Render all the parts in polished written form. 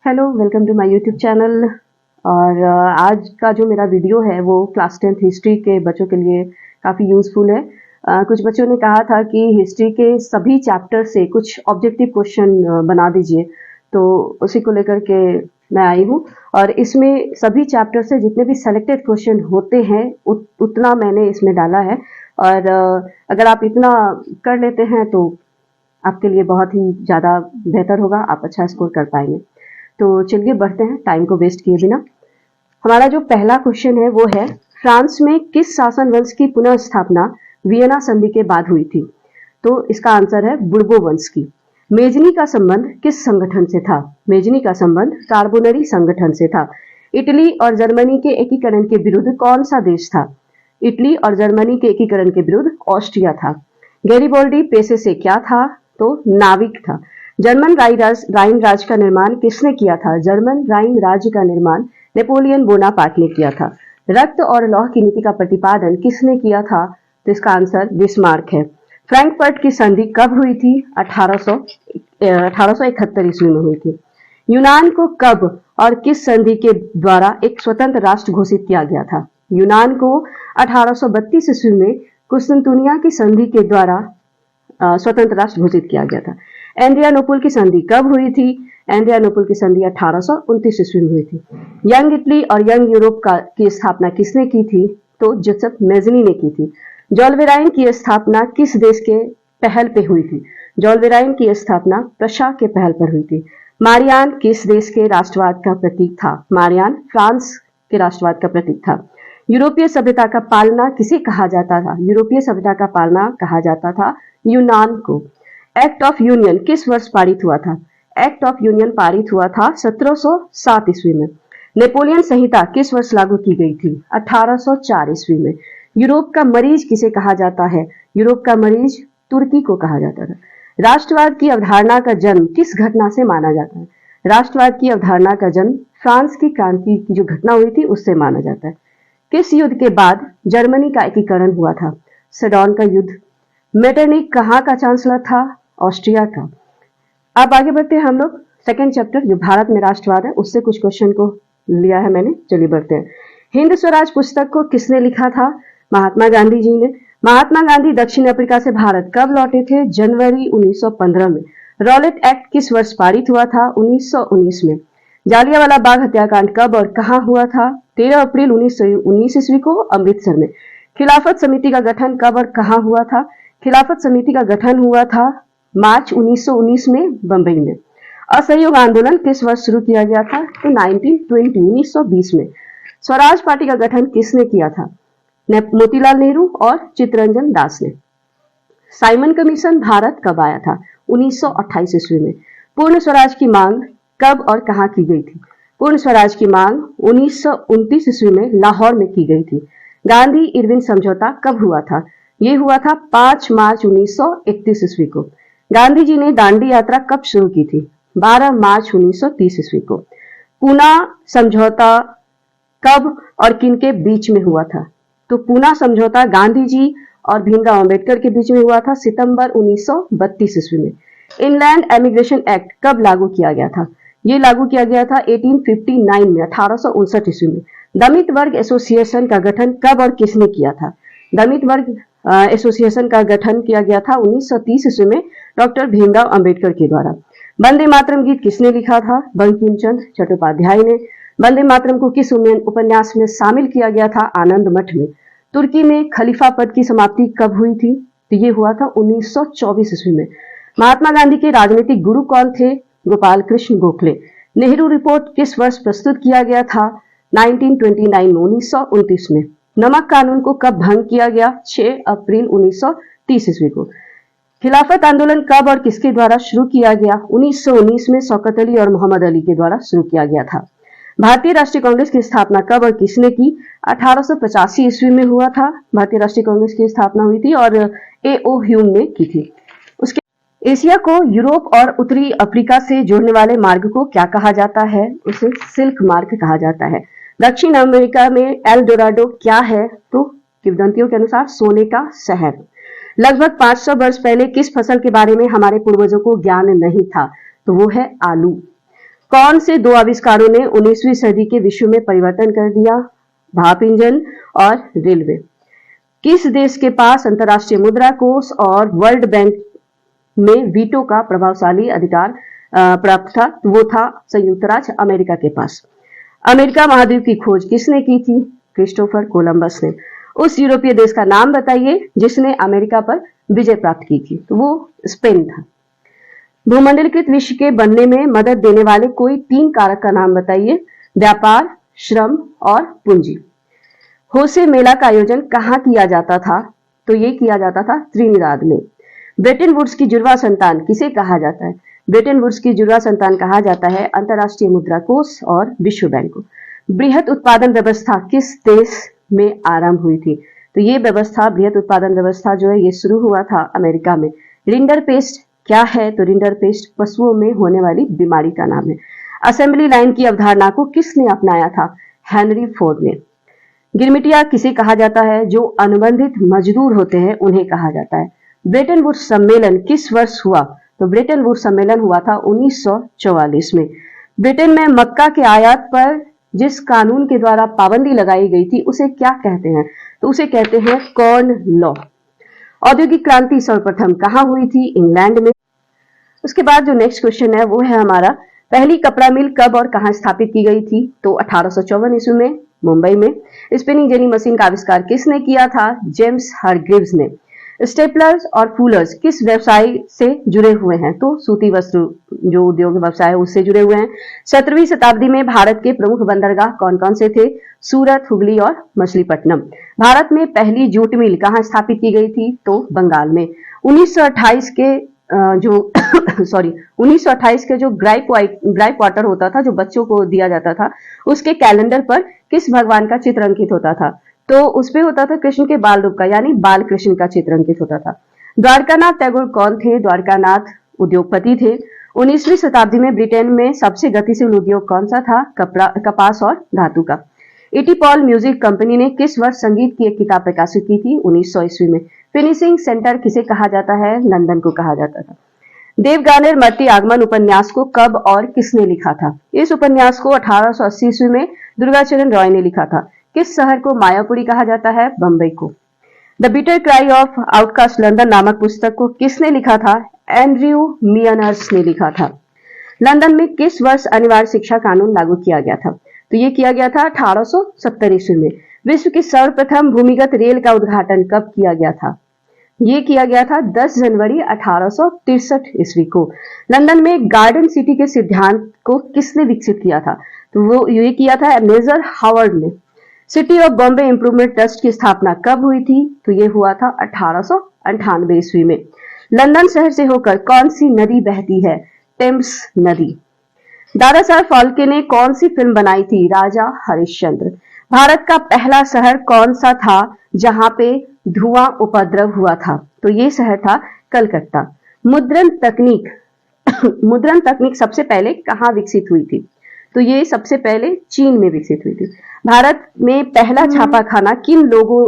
Hello, welcome to my YouTube channel. और आज का जो मेरा वीडियो है वो क्लास 10th हिस्ट्री के बच्चों के लिए काफ़ी यूज़फुल है। कुछ बच्चों ने कहा था कि हिस्ट्री के सभी चैप्टर से कुछ ऑब्जेक्टिव क्वेश्चन बना दीजिए, तो उसी को लेकर के मैं आई हूँ। और इसमें सभी चैप्टर से जितने भी सेलेक्टेड क्वेश्चन होते हैं उतना मैंने इसमें डाला है। और अगर आप इतना कर लेते हैं तो आपके लिए बहुत ही ज़्यादा बेहतर होगा, आप अच्छा स्कोर कर पाएंगे। तो चलिए बढ़ते हैं टाइम को वेस्ट किए बिना। हमारा जो पहला क्वेश्चन है वो है, फ्रांस में किस शासन वंश की पुनः स्थापना वियना संधि के बाद हुई थी? तो इसका आंसर है बुर्बो वंश की। मेजनी का संबंध किस संगठन से था? मेजनी का संबंध कार्बोनरी संगठन से था। इटली और जर्मनी के एकीकरण के विरुद्ध कौन सा देश था? इटली और जर्मनी के एकीकरण के विरुद्ध ऑस्ट्रिया था। गैरिबोल्डी पेशे से क्या था? तो नाविक था। जर्मन राइन राज्य का निर्माण किसने किया था? जर्मन राइन राज्य का निर्माण नेपोलियन बोनापार्ट ने किया था। रक्त और लौह की नीति का प्रतिपादन किसने किया था? तो इसका आंसर बिस्मार्क है। फ्रैंकफर्ट की संधि कब हुई थी? 1871 ईस्वी में हुई थी। यूनान को कब और किस संधि के द्वारा एक स्वतंत्र राष्ट्र घोषित किया गया था? यूनान को 1832 ईस्वी में कुस्तुनतुनिया की संधि के द्वारा स्वतंत्र राष्ट्र घोषित किया गया था। एड्रियानोपल की संधि कब हुई थी? एड्रियानोपल की संधि 1829 ईस्वी में हुई थी। यंग इटली और यंग यूरोप की स्थापना किसने की थी? तो जोसेफ मेज़नी ने की थी। जॉलवेराइन की स्थापना किस देश के पहल पे हुई थी? जॉलवेराइन की स्थापना प्रशा के पहल पर हुई थी। मारियान किस देश के राष्ट्रवाद का प्रतीक था? मारियान फ्रांस के राष्ट्रवाद का प्रतीक था। यूरोपीय सभ्यता का पालना किसे कहा जाता था? यूरोपीय सभ्यता का पालना कहा जाता था यूनान को। एक्ट ऑफ यूनियन किस वर्ष पारित हुआ था? एक्ट ऑफ यूनियन पारित हुआ था 1707 ईस्वी में। नेपोलियन संहिता किस वर्ष लागू की गई थी? 1804 ईस्वी में। यूरोप का मरीज किसे कहा जाता है? यूरोप का मरीज तुर्की को कहा जाता था। राष्ट्रवाद की अवधारणा का जन्म किस घटना से माना जाता है? राष्ट्रवाद की अवधारणा का जन्म फ्रांस की क्रांति की जो घटना हुई थी उससे माना जाता है। किस युद्ध के बाद जर्मनी का एकीकरण हुआ था? सेडन का युद्ध। मेटरनिक कहाँ का चांसलर था? ऑस्ट्रिया का। अब आगे बढ़ते हैं हम लोग। सेकेंड चैप्टर जो भारत में राष्ट्रवाद है उससे कुछ क्वेश्चन को लिया है मैंने। चलिए बढ़ते हैं। हिंद स्वराज पुस्तक को किसने लिखा था? महात्मा गांधी जी ने। महात्मा गांधी दक्षिण अफ्रीका से भारत कब लौटे थे? जनवरी 1915 में। रॉलेट एक्ट किस वर्ष पारित हुआ था? 1919 में। जालियांवाला बाग हत्याकांड कब और कहां हुआ था? 13 अप्रैल 1919 ईस्वी को अमृतसर में। खिलाफत समिति का गठन कब और कहां हुआ था? खिलाफत समिति का गठन हुआ था मार्च 1919 में बंबई में। असहयोग आंदोलन किस वर्ष शुरू किया गया था? तो 1920 में। स्वराज पार्टी का गठन किसने किया था? मोतीलाल नेहरू और चित्तरंजन दास ने। साइमन कमीशन भारत कब आया था? 1928 ईस्वी में। पूर्ण स्वराज की मांग कब और कहां की गई थी? पूर्ण स्वराज की मांग 1929 ईस्वी में लाहौर में की गई थी। गांधी इरविन समझौता कब हुआ था? ये हुआ था 5 मार्च 1931 ईस्वी को। गांधी जी ने दांडी यात्रा कब शुरू की थी? 12 मार्च 1930 ईस्वी को। पूना समझौता कब और किनके बीच में हुआ था? तो पूना समझौता गांधी जी और भीमराव अंबेडकर के बीच में हुआ था सितंबर 1932 ईस्वी में। इनलैंड एमिग्रेशन एक्ट कब लागू किया गया था? ये लागू किया गया था 1859 में, 1859 ईस्वी में। दलित वर्ग एसोसिएशन का गठन कब और किसने किया था? दलित वर्ग एसोसिएशन का गठन किया गया था 1930 ईस्वी में डॉक्टर भीमराव अंबेडकर के द्वारा। वंदे मातरम गीत किसने लिखा था? बंकिम चंद्र चट्टोपाध्याय ने। वंदे मातरम को किस उपन्यास में शामिल किया गया था? आनंद मठ में। तुर्की में खलीफा पद की समाप्ति कब हुई थी? तो ये हुआ था 1924 ईस्वी में। महात्मा गांधी के राजनीतिक गुरु कौन थे? गोपाल कृष्ण गोखले। नेहरू रिपोर्ट किस वर्ष प्रस्तुत किया गया था? 1929 में, 1929 में। नमक कानून को कब भंग किया गया? 6 अप्रैल 1930 ईस्वी को। खिलाफत आंदोलन कब और किसके द्वारा शुरू किया गया? 1919 में शौकत अली और मोहम्मद अली के द्वारा शुरू किया गया था। भारतीय राष्ट्रीय कांग्रेस की स्थापना कब और किसने की? 1885 ईस्वी में हुआ था। भारतीय राष्ट्रीय कांग्रेस की स्थापना हुई थी और A.O. ह्यूम ने की थी। उसके एशिया को यूरोप और उत्तरी अफ्रीका से जोड़ने वाले मार्ग को क्या कहा जाता है? उसे सिल्क मार्ग कहा जाता है। दक्षिण अमेरिका में एल डोराडो क्या है? तो किंवदंतियों के अनुसार सोने का शहर। लगभग 500 वर्ष पहले किस फसल के बारे में हमारे पूर्वजों को ज्ञान नहीं था? तो वो है आलू। कौन से दो आविष्कारों ने 19वीं सदी के विश्व में परिवर्तन कर दिया? भाप इंजन और रेलवे। किस देश के पास अंतर्राष्ट्रीय मुद्रा कोष और वर्ल्ड बैंक में वीटो का प्रभावशाली अधिकार प्राप्त था? वो था संयुक्त राज्य अमेरिका के पास। अमेरिका महाद्वीप की खोज किसने की थी? क्रिस्टोफर कोलंबस ने। उस यूरोपीय देश का नाम बताइए जिसने अमेरिका पर विजय प्राप्त की थी? तो वो स्पेन था। भूमंडलीकृत विश्व के बनने में मदद देने वाले कोई 3 कारक का नाम बताइए? व्यापार, श्रम और पूंजी। होसे मेला का आयोजन कहाँ किया जाता था? तो ये किया जाता था त्रिनिदाद में। ब्रेटन वुड्स की जुड़वा संतान किसे कहा जाता है? ब्रेटन वुड्स की जुड़वा संतान कहा जाता है अंतर्राष्ट्रीय मुद्रा कोष और विश्व बैंक को। बृहत उत्पादन व्यवस्था किस देश में आरंभ हुई थी? तो ये व्यवस्था, बृहत उत्पादन व्यवस्था जो है, ये शुरू हुआ था अमेरिका में। रिंडरपेस्ट क्या है? तो रिंडरपेस्ट पशुओं में होने वाली बीमारी का नाम है। असेंबली लाइन की अवधारणा को किसने अपनाया था? हेनरी फोर्ड ने। गिरमिटिया किसे कहा जाता है? जो अनुबंधित मजदूर होते हैं उन्हें कहा जाता है। ब्रेटन वुड्स सम्मेलन किस वर्ष हुआ? तो ब्रेटन वुड्स सम्मेलन हुआ था 1944 में। ब्रिटेन में मक्का के आयात पर जिस कानून के द्वारा पाबंदी लगाई गई थी उसे क्या कहते हैं? तो उसे कहते हैं कॉर्न लॉ। औद्योगिक क्रांति सर्वप्रथम कहां हुई थी? इंग्लैंड में। उसके बाद जो नेक्स्ट क्वेश्चन है वो है हमारा, पहली कपड़ा मिल कब और कहां स्थापित की गई थी? तो 1854 ईस्वी में मुंबई में। स्पिनिंग जेनी मशीन का आविष्कार किसने किया था? जेम्स हारग्रीव्स ने। स्टेपलर्स और फूलर्स किस व्यवसाय से जुड़े हुए हैं? तो सूती वस्त्र जो उद्योग व्यवसाय है उससे जुड़े हुए हैं। 17वीं शताब्दी में भारत के प्रमुख बंदरगाह कौन कौन से थे? सूरत, हुगली और मछलीपट्टनम। भारत में पहली जूट मिल कहां स्थापित की गई थी? तो बंगाल में। 1928 के जो 1928 के जो ग्राइप वाटर होता था, जो बच्चों को दिया जाता था, उसके कैलेंडर पर किस भगवान का चित्र अंकित होता था? तो उसपे होता था कृष्ण के बाल रूप का, यानी बाल कृष्ण का चित्र अंकित होता था। द्वारकानाथ टैगोर कौन थे? द्वारकानाथ उद्योगपति थे। 19वीं शताब्दी में ब्रिटेन में सबसे गतिशील उद्योग कौन सा था? कपास और धातु का। इटी पॉल म्यूजिक कंपनी ने किस वर्ष संगीत की एक किताब प्रकाशित की थी? 1900 ईस्वी में। फिनिशिंग सेंटर किसे कहा जाता है? लंदन को कहा जाता था। देवगानेर मर्ती आगमन उपन्यास को कब और किसने लिखा था? इस उपन्यास को 1880 ईस्वी में दुर्गाचरण रॉय ने लिखा था। किस शहर को मायापुरी कहा जाता है? बंबई को। The bitter cry of outcast London नामक पुस्तक को किसने लिखा था? एंड्रयू मियनर्स ने लिखा था। लंदन में किस वर्ष अनिवार्य शिक्षा कानून लागू किया गया था? तो ये किया गया था 1870 ईस्वी में। विश्व की सर्वप्रथम भूमिगत रेल का उद्घाटन कब किया गया था? ये किया गया था 10 जनवरी 1863 ईस्वी को। लंदन में गार्डन सिटी के सिद्धांत को किसने विकसित किया था? तो वो ये किया था मेजर हावर्ड ने। City of Bombay improvement trust की स्थापना कब हुई थी? तो ये हुआ था 1898 ईस्वी में। लंदन शहर से होकर कौन सी नदी बहती है? टेम्स नदी। दादा साहब फाल्के ने कौन सी फिल्म बनाई थी? राजा हरिश्चंद्र। भारत का पहला शहर कौन सा था जहां पे धुआं उपद्रव हुआ था? तो ये शहर था कलकत्ता। मुद्रण तकनीक सबसे पहले कहां विकसित हुई थी? तो ये सबसे पहले चीन में विकसित हुई थी। भारत में पहला छापाखाना किन लोगों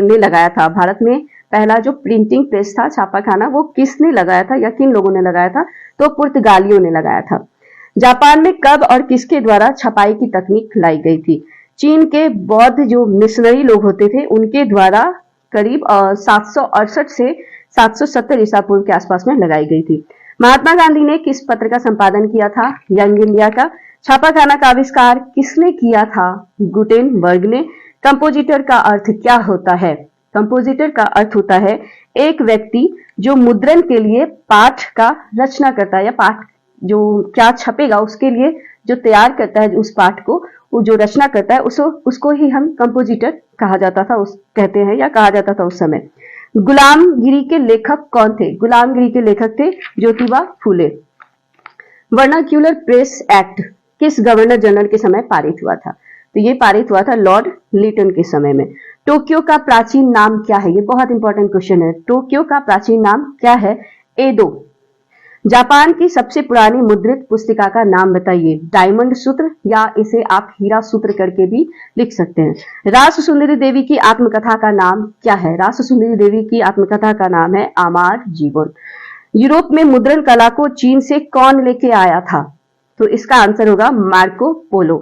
ने लगाया था? भारत में पहला जो प्रिंटिंग प्रेस था, छापाखाना, वो किसने लगाया था या किन लोगों ने लगाया था? तो पुर्तगालियों ने लगाया था। जापान में कब और किसके द्वारा छपाई की तकनीक लाई गई थी? चीन के बौद्ध जो मिशनरी लोग होते थे उनके द्वारा करीब 768 से 770 ईसा पूर्व के आसपास में लगाई गई थी। महात्मा गांधी ने किस पत्र का संपादन किया था? यंग इंडिया का। छापाखाना का आविष्कार किसने किया था? गुटेनबर्ग ने। कंपोजिटर का अर्थ क्या होता है? कंपोजिटर का अर्थ होता है एक व्यक्ति जो मुद्रण के लिए पाठ का रचना करता है, या पाठ जो क्या छपेगा उसके लिए जो तैयार करता है उस पाठ को, वो जो रचना करता है उसको ही हम कंपोजिटर कहा जाता था, कहते हैं या कहा जाता था उस समय। गुलामगिरी के लेखक कौन थे? गुलामगिरी के लेखक थे Jyotiba Phule. Vernacular press act किस गवर्नर जनरल के समय पारित हुआ था? तो ये पारित हुआ था लॉर्ड लिटन के समय में। टोक्यो का प्राचीन नाम क्या है? ये बहुत इंपॉर्टेंट क्वेश्चन है। टोक्यो का प्राचीन नाम क्या है? एदो। जापान की सबसे पुरानी मुद्रित पुस्तिका का नाम बताइए। डायमंड सूत्र, या इसे आप हीरा सूत्र करके भी लिख सकते हैं। रास सुंदरी देवी की आत्मकथा का नाम क्या है? रास सुंदरी देवी की आत्मकथा का नाम है आमार जीवन। यूरोप में मुद्रण कला को चीन से कौन लेके आया था? तो इसका आंसर होगा मार्को पोलो।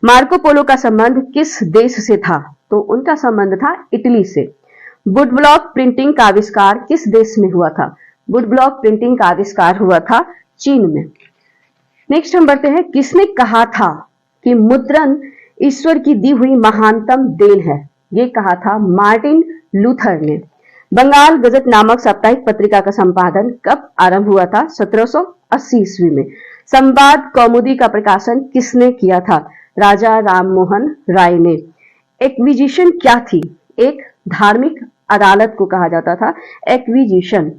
मार्को पोलो का संबंध किस देश से था? तो उनका संबंध था इटली से। वुड ब्लॉक प्रिंटिंग का आविष्कार किस देश में हुआ था? वुड ब्लॉक प्रिंटिंग का आविष्कार हुआ था चीन में। नेक्स्ट हम बढ़ते हैं, किसने कहा था कि मुद्रण ईश्वर की दी हुई महानतम देन है? ये कहा था मार्टिन लूथर ने। बंगाल गजट नामक साप्ताहिक पत्रिका का संपादन कब आरंभ हुआ था? 1780 ईस्वी में। संवाद कौमुदी का प्रकाशन किसने किया था? राजा राममोहन राय ने। एक्विजिशन क्या थी? एक धार्मिक अदालत को कहा जाता था एक्विजिशन।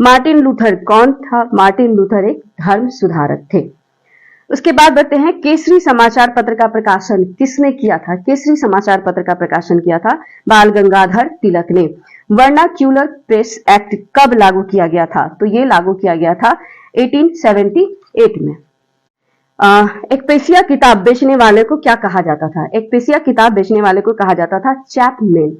मार्टिन लूथर कौन था? मार्टिन लूथर एक धर्म सुधारक थे। उसके बाद बढ़ते हैं, केसरी समाचार पत्र का प्रकाशन किसने किया था? केसरी समाचार पत्र का प्रकाशन किया था बाल गंगाधर तिलक ने। वर्नाक्यूलर प्रेस एक्ट कब लागू किया गया था? तो ये लागू किया गया था 1878 में। एक्पेसिया किताब बेचने वाले को क्या कहा जाता था? एक्पेसिया किताब बेचने वाले को कहा जाता था चैपमैन।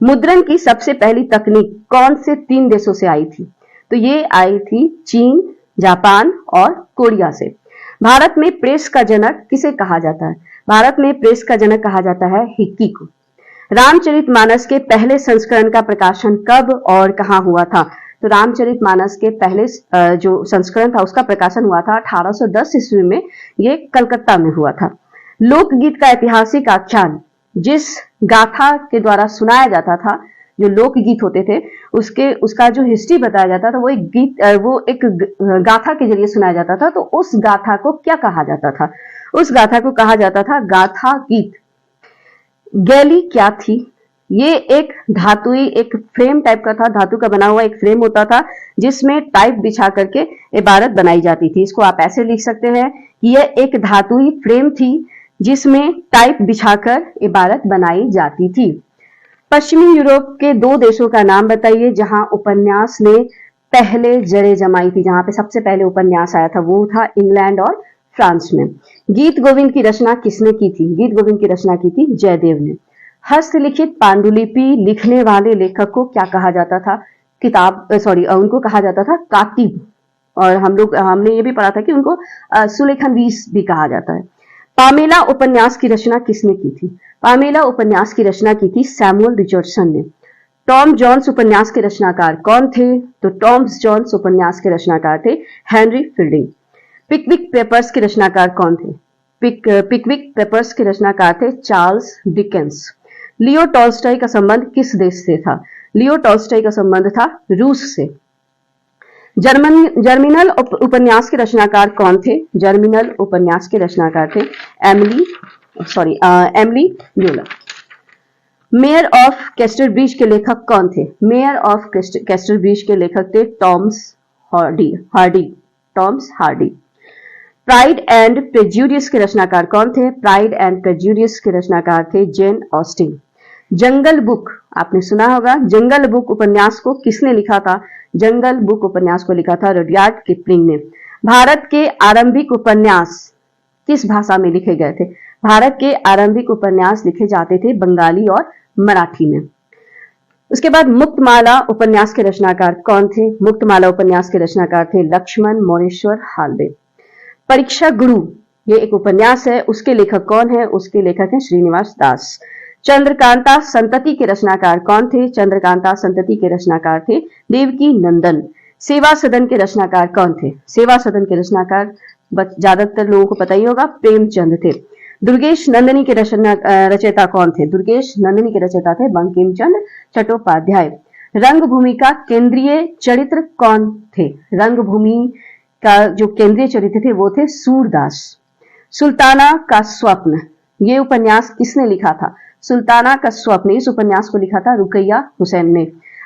मुद्रण की सबसे पहली तकनीक कौन से 3 देशों से आई थी? तो ये आई थी चीन, जापान और कोरिया से। भारत में प्रेस का जनक किसे कहा जाता है? भारत में प्रेस का जनक कहा जाता है हिक्की को। रामचरितमानस के पहले संस्करण का प्रकाशन कब और कहां हुआ था? तो रामचरितमानस के पहले जो संस्करण था उसका प्रकाशन हुआ था 1810 ईस्वी में। ये कलकत्ता में हुआ था। लोकगीत का ऐतिहासिक आख्यान जिस गाथा के द्वारा सुनाया जाता था, जो लोकगीत होते थे उसका जो हिस्ट्री बताया जाता था वो एक गाथा के जरिए सुनाया जाता था। तो उस गाथा को क्या कहा जाता था? उस गाथा को कहा जाता था गाथा गीत। गैली क्या थी? ये एक धातुई एक फ्रेम टाइप का था, धातु का बना हुआ एक फ्रेम होता था जिसमें टाइप बिछा करके इबारत बनाई जाती थी। इसको आप ऐसे लिख सकते हैं कि यह एक धातुई फ्रेम थी जिसमें टाइप बिछाकर इबारत बनाई जाती थी। पश्चिमी यूरोप के 2 देशों का नाम बताइए जहां उपन्यास ने पहले जड़ें जमाई थी, जहां पे सबसे पहले उपन्यास आया था। वो था इंग्लैंड और फ्रांस में। गीत गोविंद की रचना किसने की थी? गीत गोविंद की रचना की थी जयदेव ने। हस्तलिखित पांडुलिपि लिखने वाले लेखक को क्या कहा जाता था? उनको कहा जाता था कातिब। और हमने ये भी पढ़ा था कि उनको सुलेखनवीस भी कहा जाता है। पामेला उपन्यास की रचना किसने की थी? पामेला उपन्यास की रचना की थी सैमुअल रिचर्डसन ने। टॉम जोन्स उपन्यास के रचनाकार कौन थे? तो टॉम जोन्स उपन्यास के रचनाकार थे हेनरी फील्डिंग। पिकविक पेपर्स के रचनाकार कौन थे? पिकविक पेपर्स के रचनाकार थे चार्ल्स डिकेंस। लियो टॉल्स्टॉय का संबंध किस देश से था? लियो टॉल्स्टॉय का संबंध था रूस से। जर्मिनल उपन्यास के रचनाकार कौन थे? जर्मिनल उपन्यास के रचनाकार थे एमिली न्यूलर। मेयर ऑफ कैस्टरब्रिज के लेखक कौन थे? मेयर ऑफ कैस्टरब्रिज के लेखक थे Thomas Hardy. Pride and prejudice के रचनाकार कौन थे? प्राइड एंड प्रेजुडिस के रचनाकार थे जेन ऑस्टिन। जंगल बुक आपने सुना होगा। जंगल बुक उपन्यास को किसने लिखा था? जंगल बुक उपन्यास को लिखा था रुडयार्ड किपलिंग ने। भारत के आरंभिक उपन्यास किस भाषा में लिखे गए थे? भारत के आरंभिक उपन्यास लिखे जाते थे बंगाली और मराठी में। उसके बाद मुक्तमाला उपन्यास के रचनाकार कौन थे? मुक्तमाला उपन्यास के रचनाकार थे लक्ष्मण मोरेश्वर हाल्बे। परीक्षा गुरु ये एक उपन्यास है, उसके लेखक कौन है? उसके लेखक हैं श्रीनिवास दास। चंद्रकांता संतति के रचनाकार कौन थे? चंद्रकांता संतति के रचनाकार थे देवकी नंदन। सेवा सदन के रचनाकार कौन थे? सेवा सदन के रचनाकार ज्यादातर लोगों को पता ही होगा, प्रेमचंद थे। दुर्गेश नंदिनी के रचयिता कौन थे? दुर्गेश नंदिनी के रचयिता थे बंकिम चंद्र चट्टोपाध्याय। रंगभूमि का केंद्रीय चरित्र कौन थे? रंगभूमि का जो केंद्रीय चरित्र थे वो थे सूरदास। सुल्ताना का स्वप्न ये उपन्यास किसने लिखा था? सुल्ताना का स्वप्न इस उपन्यास को लिखा था रुकैया हुसैन ने।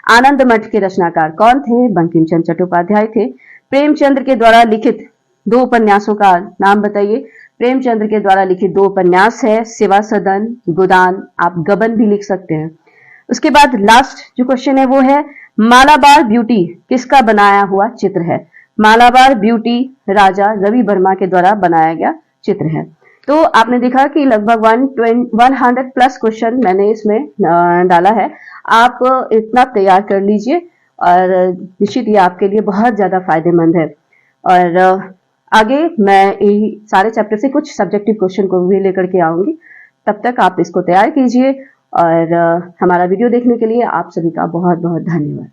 आनंद मठ के रचनाकार कौन थे? बंकिम चंद्र चट्टोपाध्याय थे। प्रेमचंद्र के द्वारा लिखित 2 उपन्यासों का नाम बताइए। प्रेमचंद्र के द्वारा लिखित 2 उपन्यास है सेवा सदन, गोदान, आप गबन भी लिख सकते हैं। उसके बाद लास्ट जो क्वेश्चन है वो है मालाबार ब्यूटी किसका बनाया हुआ चित्र है? मालाबार ब्यूटी राजा रवि वर्मा के द्वारा बनाया गया चित्र है। तो आपने देखा कि लगभग 100 प्लस क्वेश्चन मैंने इसमें डाला है। आप इतना तैयार कर लीजिए और निश्चित ये आपके लिए बहुत ज्यादा फायदेमंद है। और आगे मैं यही सारे चैप्टर से कुछ सब्जेक्टिव क्वेश्चन को भी लेकर के आऊंगी। तब तक आप इसको तैयार कीजिए और हमारा वीडियो देखने के लिए आप सभी का बहुत बहुत धन्यवाद।